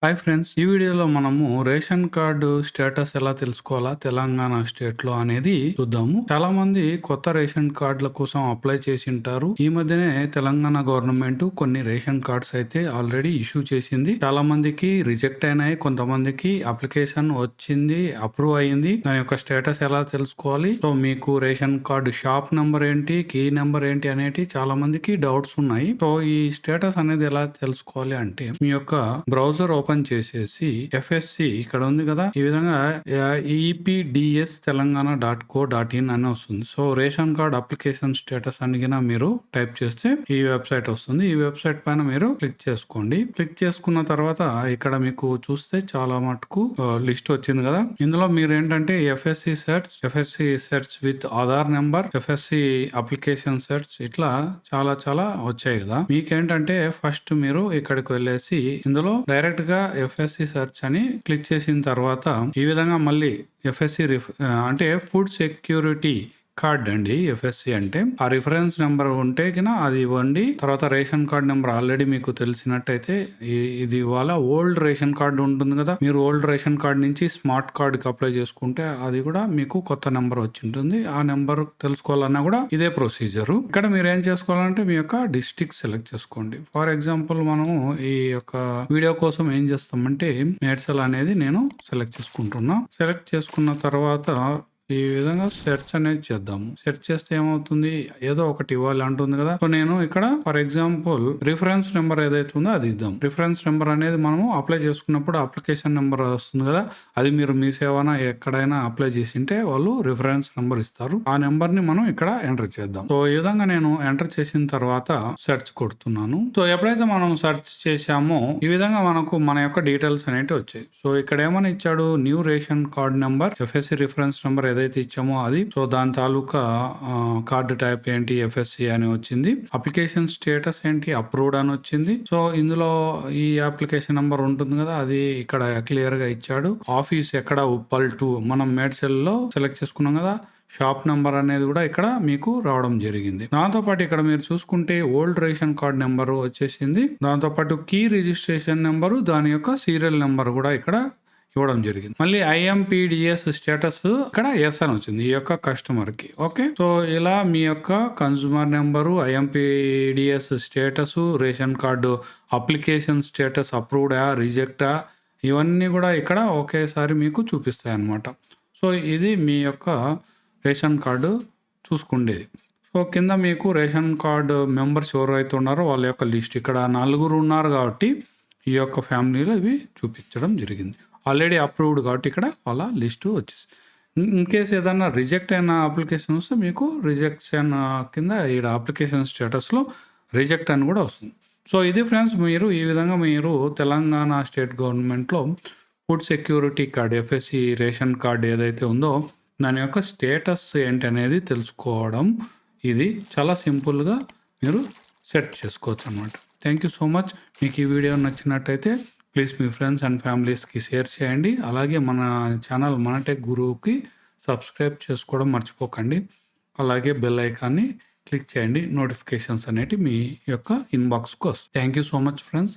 Hi friends, ఈ వీడియోలో మనము రేషన్ కార్డు స్టేటస్ ఎలా తెలుసుకోవాలా తెలంగాణ స్టేట్ లో అనేది చూద్దాము. చాలా మంది కొత్త రేషన్ కార్డుల కోసం అప్లై చేసి ఉంటారు. ఈ మధ్యనే తెలంగాణ గవర్నమెంట్ కొన్ని రేషన్ కార్డ్స్ అయితే ఆల్రెడీ ఇష్యూ చేసింది. చాలా మందికి రిజెక్ట్ అయినాయి, కొంతమందికి అప్లికేషన్ వచ్చింది, అప్రూవ్ అయ్యింది. దాని యొక్క స్టేటస్ ఎలా తెలుసుకోవాలి, సో మీకు రేషన్ కార్డు షాప్ నెంబర్ ఏంటి, కీ నెంబర్ ఏంటి అనేటి చాలా మందికి డౌట్స్ ఉన్నాయి. సో ఈ స్టేటస్ అనేది ఎలా తెలుసుకోవాలి అంటే, మీ యొక్క బ్రౌజర్ ఓపెన్ చేసేసి FSC ఇక్కడ ఉంది కదా, ఈ విధంగా EPDS telanggana.co.in అని వస్తుంది. So ration card application status అని మీరు టైప్ చేస్తే ఈ వెబ్సైట్ వస్తుంది. ఈ వెబ్సైట్ పైన మీరు క్లిక్ చేసుకోండి. క్లిక్ చేసుకున్న తర్వాత ఇక్కడ మీకు చూస్తే చాలా మటుకు లిస్ట్ వచ్చింది కదా. ఇందులో మీరు ఏంటంటే FSC search with Aadhaar number, FSC application search, ఇట్లా చాలా వచ్చాయి కదా. మీకేంటంటే ఫస్ట్ మీరు ఇక్కడికి వెళ్ళేసి ఇందులో డైరెక్ట్ గా FSC సెర్చ్ అని క్లిక్ చేసిన తర్వాత ఈ విధంగా మళ్ళీ FSC అంటే ఫుడ్ సెక్యూరిటీ కార్డ్ అండి. FSC అంటే ఆ రిఫరెన్స్ నెంబర్ ఉంటే కినా అది ఇవ్వండి. తర్వాత రేషన్ కార్డ్ నెంబర్ ఆల్రెడీ మీకు తెలిసినట్టయితే ఇది వాళ్ళ ఓల్డ్ రేషన్ కార్డు ఉంటుంది కదా, మీరు ఓల్డ్ రేషన్ కార్డ్ నుంచి స్మార్ట్ కార్డ్ కి అప్లై చేసుకుంటే అది కూడా మీకు కొత్త నెంబర్ వచ్చి ఉంటుంది. ఆ నెంబర్ తెలుసుకోవాలన్నా కూడా ఇదే ప్రొసీజర్. ఇక్కడ మీరు ఏం చేసుకోవాలంటే మీ యొక్క డిస్ట్రిక్ట్ సెలెక్ట్ చేసుకోండి. ఫర్ ఎగ్జాంపుల్ మనము ఈ యొక్క వీడియో కోసం ఏం చేస్తామంటే మేడ్చల్ అనేది నేను సెలెక్ట్ చేసుకుంటున్నా. సెలెక్ట్ చేసుకున్న తర్వాత ఈ విధంగా సెర్చ్ అనేది చేద్దాము. సెర్చ్ చేస్తే ఏమవుతుంది, ఏదో ఒకటి ఇవ్వాలి అంటుంది కదా. సో నేను ఇక్కడ ఫర్ ఎగ్జాంపుల్ రిఫరెన్స్ నెంబర్ ఏదైతే ఉందో అది ఇద్దాం. రిఫరెన్స్ నెంబర్ అనేది మనము అప్లై చేసుకున్నప్పుడు అప్లికేషన్ నెంబర్ వస్తుంది కదా, అది మీరు మీ సేవన ఎక్కడైనా అప్లై చేసింటే వాళ్ళు రిఫరెన్స్ నెంబర్ ఇస్తారు. ఆ నెంబర్ ని మనం ఇక్కడ ఎంటర్ చేద్దాం. సో ఈ విధంగా నేను ఎంటర్ చేసిన తర్వాత సెర్చ్ కొడుతున్నాను. సో ఎప్పుడైతే మనం సెర్చ్ చేసామో ఈ విధంగా మనకు మన యొక్క డీటెయిల్స్ అనేవి వచ్చాయి. సో ఇక్కడ ఏమని ఇచ్చాడు, new ration card number, FSC reference number ఏదైతే ఇచ్చామో అది. సో దాని తాలూకా కార్డు టైప్ ఏంటి, FSC అని వచ్చింది. అప్లికేషన్ స్టేటస్ ఏంటి, అప్రూవ్డ్ అని వచ్చింది. సో ఇందులో ఈ అప్లికేషన్ నెంబర్ ఉంటుంది కదా, అది ఇక్కడ క్లియర్ గా ఇచ్చాడు. ఆఫీస్ ఎక్కడ, ఉప్పల్ 2 మనం మేడ్చల్ లో సెలెక్ట్ చేసుకున్నాం కదా. షాప్ నెంబర్ అనేది కూడా ఇక్కడ మీకు రావడం జరిగింది. దాంతో పాటు ఇక్కడ మీరు చూసుకుంటే ఓల్డ్ రేషన్ కార్డ్ నెంబర్ వచ్చేసింది. దాంతో పాటు కీ రిజిస్ట్రేషన్ నెంబరు, దాని యొక్క సీరియల్ నెంబర్ కూడా ఇక్కడ ఇవ్వడం జరిగింది. మళ్ళీ IMPDS స్టేటస్ ఇక్కడ ఎస్ అని వచ్చింది ఈ యొక్క కస్టమర్ కి. ఓకే, సో ఇలా మీ యొక్క consumer number, IMPDS status, ration card application status, అప్రూవ్డా రిజెక్టా, ఇవన్నీ కూడా ఇక్కడ ఒకేసారి మీకు చూపిస్తాయి అన్నమాట. సో ఇది మీ యొక్క రేషన్ కార్డు చూసుకుండేది. సో కింద మీకు రేషన్ కార్డు మెంబర్స్ ఎవరైతే ఉన్నారో వాళ్ళ యొక్క లిస్ట్, ఇక్కడ 4 ఉన్నారు కాబట్టి ఈ యొక్క ఫ్యామిలీలో ఇవి చూపించడం జరిగింది. ఆల్రెడీ అప్రూవ్డ్ కాబట్టి ఇక్కడ వాళ్ళ లిస్టు వచ్చేసి, ఇన్ కేస్ ఏదైనా రిజెక్ట్ అయిన అప్లికేషన్ వస్తే మీకు రిజెక్షన్ కింద ఇక్కడ అప్లికేషన్ స్టేటస్లో రిజెక్ట్ అని కూడా వస్తుంది. సో ఇది ఫ్రెండ్స్, మీరు ఈ విధంగా మీరు తెలంగాణ స్టేట్ గవర్నమెంట్లో food security card, FSC ration card ఏదైతే ఉందో దాని యొక్క స్టేటస్ ఏంటి అనేది తెలుసుకోవడం, ఇది చాలా సింపుల్గా మీరు సెట్ చేసుకోవచ్చు అన్నమాట. Thank you so much. మీకు ఈ వీడియో నచ్చినట్టయితే ప్లీజ్ మీ ఫ్రెండ్స్ అండ్ ఫ్యామిలీస్కి షేర్ చేయండి. అలాగే మన ఛానల్ మనటెక్ గురువుకి సబ్స్క్రైబ్ చేసుకోవడం మర్చిపోకండి. అలాగే బెల్ ఐకాన్ని క్లిక్ చేయండి, నోటిఫికేషన్స్ అనేవి మీ యొక్క ఇన్బాక్స్కి వస్తాయి. Thank you so much friends.